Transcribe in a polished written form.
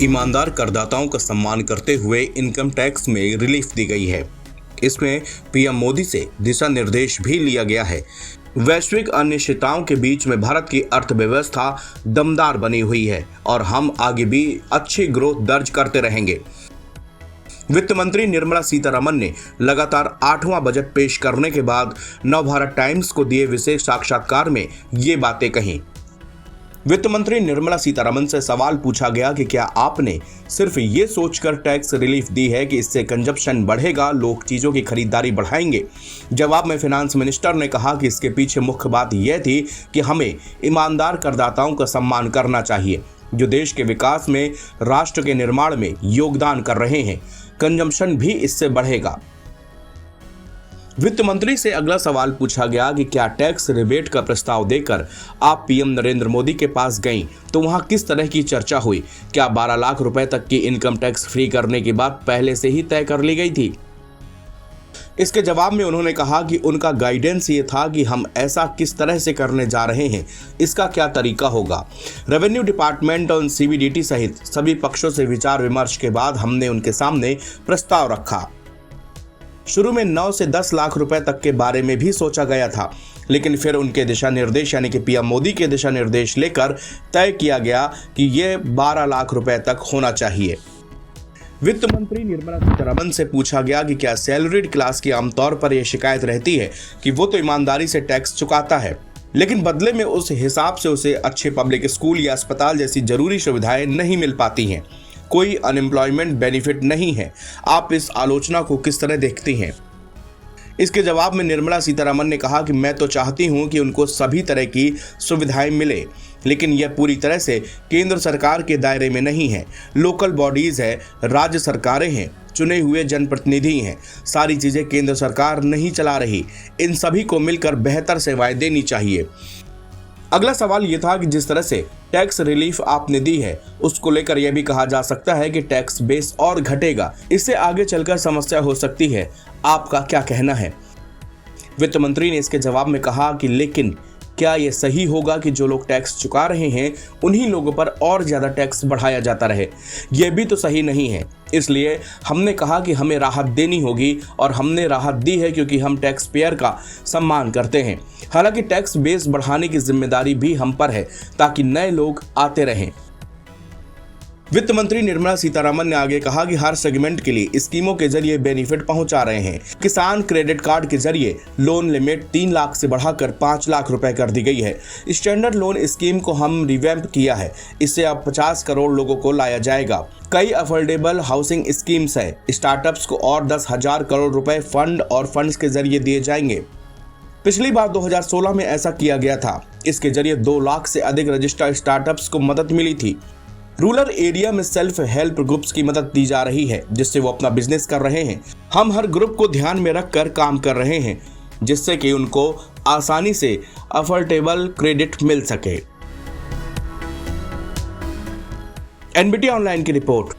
ईमानदार करदाताओं का सम्मान करते हुए इनकम टैक्स में रिलीफ दी गई है। इसमें पीएम मोदी से दिशा निर्देश भी लिया गया है। वैश्विक अनिश्चितताओं के बीच में भारत की अर्थव्यवस्था दमदार बनी हुई है और हम आगे भी अच्छी ग्रोथ दर्ज करते रहेंगे। वित्त मंत्री निर्मला सीतारमण ने लगातार 8वां बजट पेश करने के बाद नवभारत टाइम्स को दिए विशेष साक्षात्कार में ये बातें कहीं। वित्त मंत्री निर्मला सीतारमण से सवाल पूछा गया कि क्या आपने सिर्फ ये सोचकर टैक्स रिलीफ दी है कि इससे कंजप्शन बढ़ेगा, लोग चीजों की खरीदारी बढ़ाएंगे। जवाब में फाइनेंस मिनिस्टर ने कहा कि इसके पीछे मुख्य बात यह थी कि हमें ईमानदार करदाताओं का सम्मान करना चाहिए जो देश के विकास में, राष्ट्र के निर्माण में योगदान कर रहे हैं। कंजम्पशन भी इससे बढ़ेगा। वित्त मंत्री से अगला सवाल पूछा गया कि क्या टैक्स रिबेट का प्रस्ताव देकर आप पीएम नरेंद्र मोदी के पास गईं तो वहां किस तरह की चर्चा हुई? क्या 12 लाख रुपए तक की इनकम टैक्स फ्री करने की बात पहले से ही तय कर ली गई थी? इसके जवाब में उन्होंने कहा कि उनका गाइडेंस ये था कि हम ऐसा किस तरह से करने जा रहे हैं, इसका क्या तरीका होगा। रेवेन्यू डिपार्टमेंट और सीबीडीटी सहित सभी पक्षों से विचार विमर्श के बाद हमने उनके सामने प्रस्ताव रखा। शुरू में 9 से 10 लाख रुपए तक के बारे में भी सोचा गया था, लेकिन फिर उनके दिशा निर्देश यानी कि पीएम मोदी के दिशा निर्देश लेकर तय किया गया कि ये 12 लाख रुपए तक होना चाहिए। वित्त मंत्री निर्मला सीतारमण से पूछा गया कि क्या सैलरीड क्लास की आमतौर पर यह शिकायत रहती है कि वो तो ईमानदारी से टैक्स चुकाता है, लेकिन बदले में उस हिसाब से उसे अच्छे पब्लिक स्कूल या अस्पताल जैसी जरूरी सुविधाएं नहीं मिल पाती हैं, कोई अनएम्प्लॉयमेंट बेनिफिट नहीं है। आप इस आलोचना को किस तरह देखती हैं? इसके जवाब में निर्मला सीतारमण ने कहा कि मैं तो चाहती हूं कि उनको सभी तरह की सुविधाएं मिले, लेकिन यह पूरी तरह से केंद्र सरकार के दायरे में नहीं है। लोकल बॉडीज है, राज्य सरकारें हैं, चुने हुए जनप्रतिनिधि हैं, सारी चीजें केंद्र सरकार नहीं चला रही। इन सभी को मिलकर बेहतर सेवाएं देनी चाहिए। अगला सवाल यह था कि जिस तरह से टैक्स रिलीफ आपने दी है उसको लेकर यह भी कहा जा सकता है कि टैक्स बेस और घटेगा, इससे आगे चलकर समस्या हो सकती है। आपका क्या कहना है? वित्त मंत्री ने इसके जवाब में कहा कि लेकिन क्या यह सही होगा कि जो लोग टैक्स चुका रहे हैं उन्हीं लोगों पर और ज्यादा टैक्स बढ़ाया जाता रहे? यह भी तो सही नहीं है। इसलिए हमने कहा कि हमें राहत देनी होगी और हमने राहत दी है क्योंकि हम टैक्स पेयर का सम्मान करते हैं। हालांकि टैक्स बेस बढ़ाने की जिम्मेदारी भी हम पर है ताकि नए लोग आते रहें। वित्त मंत्री निर्मला सीतारमण ने आगे कहा कि हर सेगमेंट के लिए स्कीमों के जरिए बेनिफिट पहुंचा रहे हैं। किसान क्रेडिट कार्ड के जरिए लोन लिमिट 3 लाख से बढ़ाकर 5 लाख रुपए कर दी गई है। स्टैंडर्ड लोन स्कीम को हम रिवैम्प किया है, इससे अब 50 करोड़ लोगों को लाया जाएगा। कई अफोर्डेबल हाउसिंग स्कीम्स है। स्टार्टअप्स को और 10,000 करोड़ रुपए फंड और फंड्स के जरिए दिए जाएंगे। पिछली बार 2016 में ऐसा किया गया था। इसके जरिए 2 लाख से अधिक रजिस्टर्ड स्टार्टअप्स को मदद मिली थी। रूरल एरिया में सेल्फ हेल्प ग्रुप्स की मदद दी जा रही है जिससे वो अपना बिजनेस कर रहे हैं। हम हर ग्रुप को ध्यान में रखकर काम कर रहे हैं जिससे कि उनको आसानी से अफोर्डेबल क्रेडिट मिल सके। एनबीटी ऑनलाइन की रिपोर्ट।